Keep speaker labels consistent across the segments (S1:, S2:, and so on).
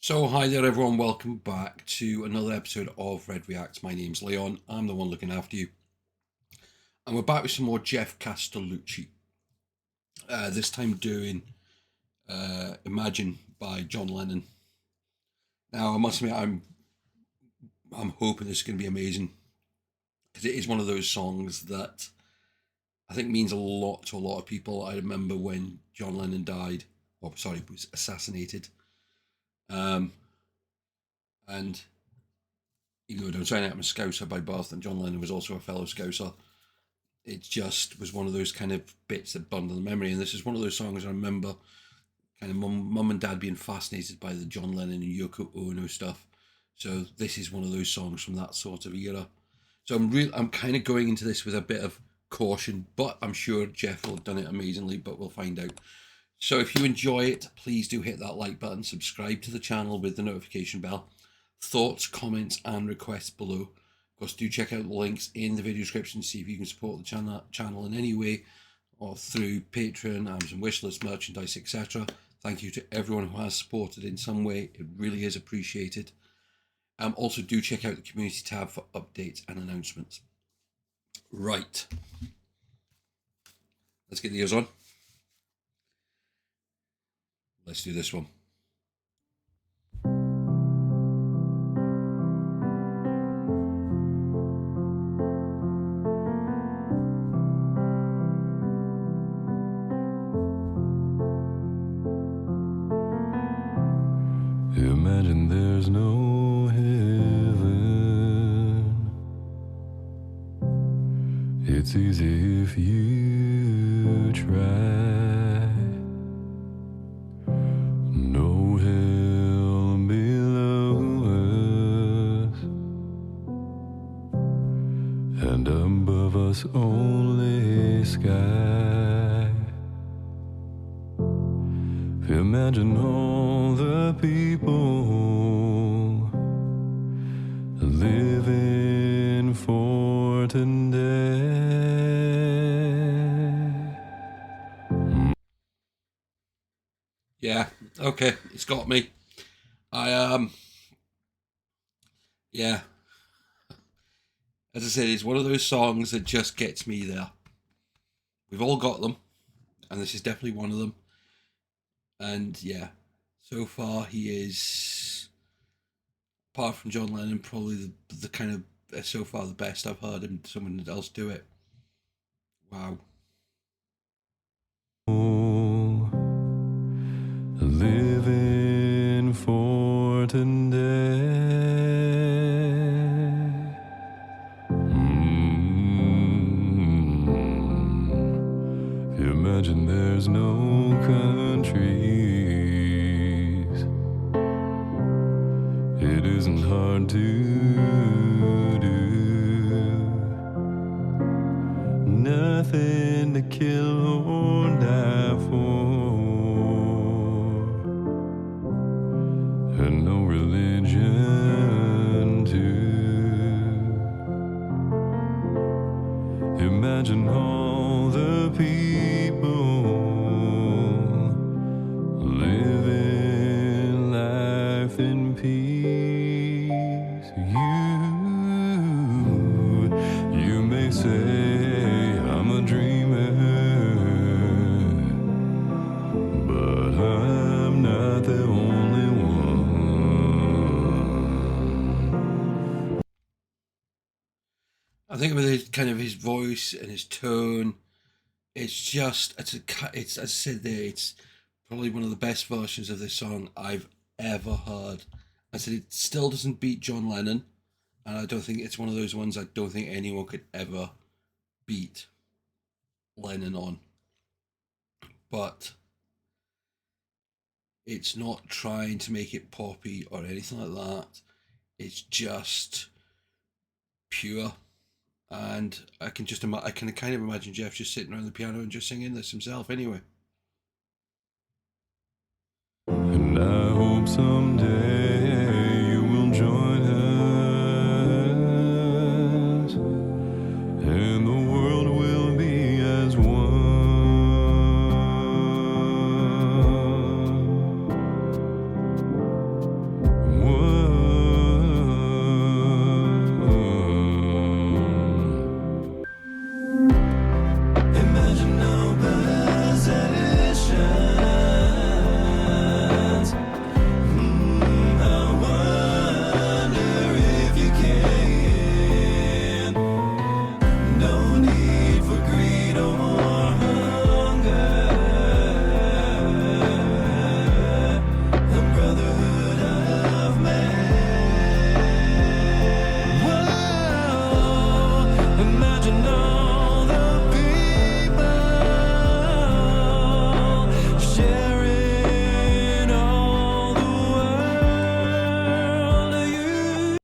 S1: So hi there everyone, welcome back to another episode of Red Reacts. My name's Leon, I'm the one looking after you. And we're back with some more Geoff Castellucci. This time doing Imagine by John Lennon. Now I must admit I'm hoping this is going to be amazing, because it is one of those songs that I think means a lot to a lot of people. I remember when John Lennon died, was assassinated. And even though I don't sign out, I'm a Scouser by birth, and John Lennon was also a fellow Scouser, it just was one of those kind of bits that burned in the memory. And this is one of those songs I remember kind of mum and dad being fascinated by the John Lennon and Yoko Ono stuff. So this is one of those songs from that sort of era. So I'm kind of going into this with a bit of caution, but I'm sure Geoff will have done it amazingly, but we'll find out. So if you enjoy it, please do hit that like button, subscribe to the channel with the notification bell. Thoughts, comments and requests below. Of course, do check out the links in the video description to see if you can support the channel in any way, or through Patreon, Amazon wishlist, merchandise, etc. Thank you to everyone who has supported in some way. It really is appreciated. Also do check out the community tab for updates and announcements. Right. Let's get the ears on. Let's do this one.
S2: Imagine there's no heaven. It's easy if you try. No hell below us, and above us only sky. Imagine all the people living for today.
S1: Yeah, okay, it's got me. Yeah. As I said, it's one of those songs that just gets me there. We've all got them, and this is definitely one of them. And yeah, so far he is, apart from John Lennon, probably the kind of, so far the best I've heard him, someone else do it. Wow.
S2: Living for today. Imagine there's no countries. It isn't hard to do. Nothing to kill or die for, and no religion too. Imagine all the people living life in peace. You may say I'm a dreamer, but I'm not the only one.
S1: I think with his kind of his voice and his tone, it's just, it's as I said there, it's probably one of the best versions of this song I've ever heard. I said it still doesn't beat John Lennon, and I don't think it's one of those ones I don't think anyone could ever beat Lennon on. But it's not trying to make it poppy or anything like that. It's just pure. And I can kind of imagine Geoff just sitting around the piano and just singing this himself anyway.
S2: And I hope someday you will join us, and the world will be as one. imagine all the people sharing all the world. You.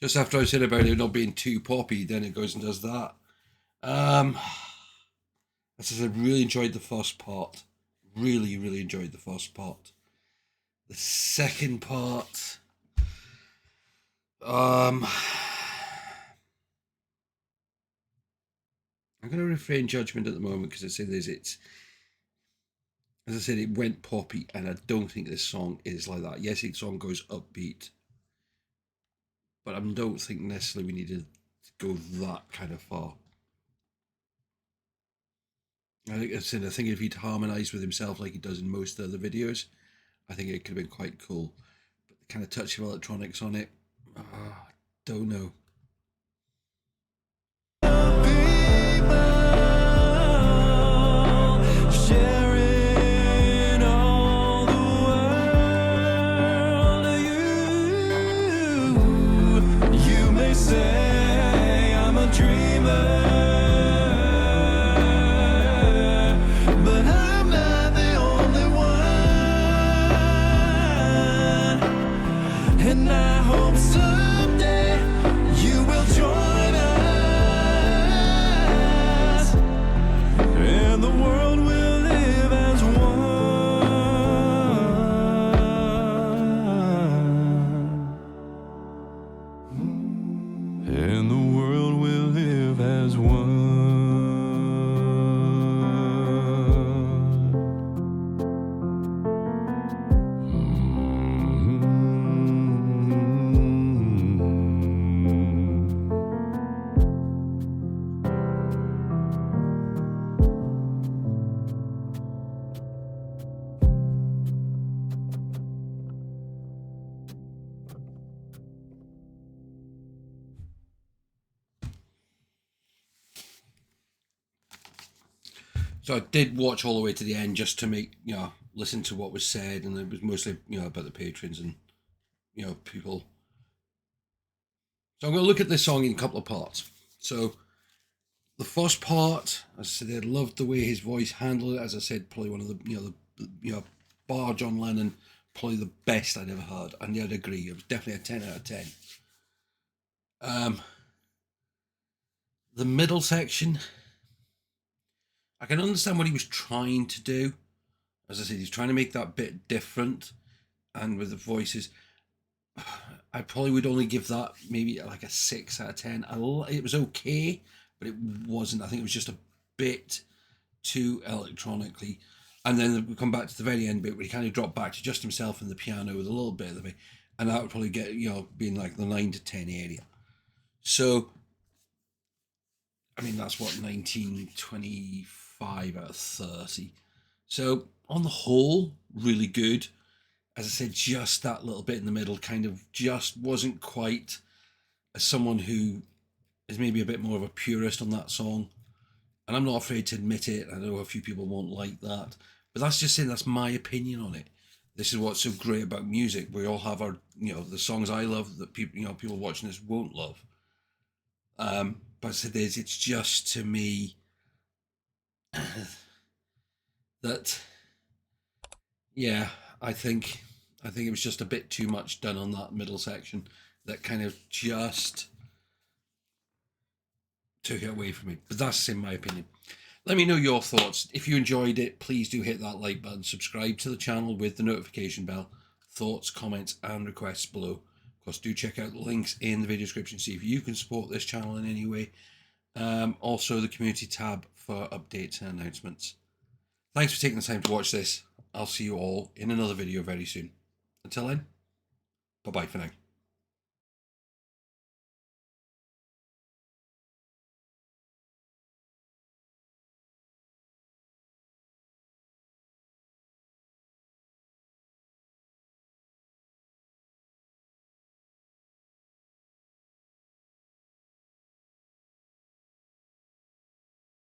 S1: Just after I said about it not being too poppy, then it goes and does that. As I said, really enjoyed the first part. Really, really enjoyed the first part. The second part, I'm going to refrain judgment at the moment because as I said, it went poppy, and I don't think this song is like that. Yes, the song goes upbeat, but I don't think necessarily we need to go that kind of far. I think if he'd harmonised with himself like he does in most other videos, I think it could have been quite cool. But the kind of touch of electronics on it, don't know.
S2: Sharing all the world. You may say I'm a dreamer, but I'm not the only one. And I hope someday you will join us, and the world will live as one. And the world will live as one.
S1: So I did watch all the way to the end just to make, listen to what was said, and it was mostly, about the patrons and, people. So I'm going to look at this song in a couple of parts. So the first part, as I said, I loved the way his voice handled it. As I said, probably one of the, bar John Lennon, probably the best I'd ever heard. And I'd agree, it was definitely a 10 out of 10. The middle section, I can understand what he was trying to do. As I said, he's trying to make that bit different, and with the voices, I probably would only give that maybe like a 6 out of 10. It was okay, but it wasn't. I think it was just a bit too electronically. And then we come back to the very end bit where he kind of dropped back to just himself and the piano with a little bit of it, and that would probably get, being like the 9 to 10 area. So, I mean, that's what, 1925 out of 30. So on the whole, really good. As I said, just that little bit in the middle kind of just wasn't quite, as someone who is maybe a bit more of a purist on that song, and I'm not afraid to admit it. I know a few people won't like that, but that's just saying that's my opinion on it. This is what's so great about music. We all have our, the songs I love that people, people watching this won't love. But as I said, it's just to me that, yeah, I think it was just a bit too much done on that middle section that kind of just took it away from me. But that's in my opinion. Let me know your thoughts. If you enjoyed it, please do hit that like button, subscribe to the channel with the notification bell, thoughts, comments and requests below. Of course, do check out the links in the video description, see if you can support this channel in any way. Also the community tab for updates and announcements. Thanks for taking the time to watch this. I'll see you all in another video very soon. Until then, bye-bye for now.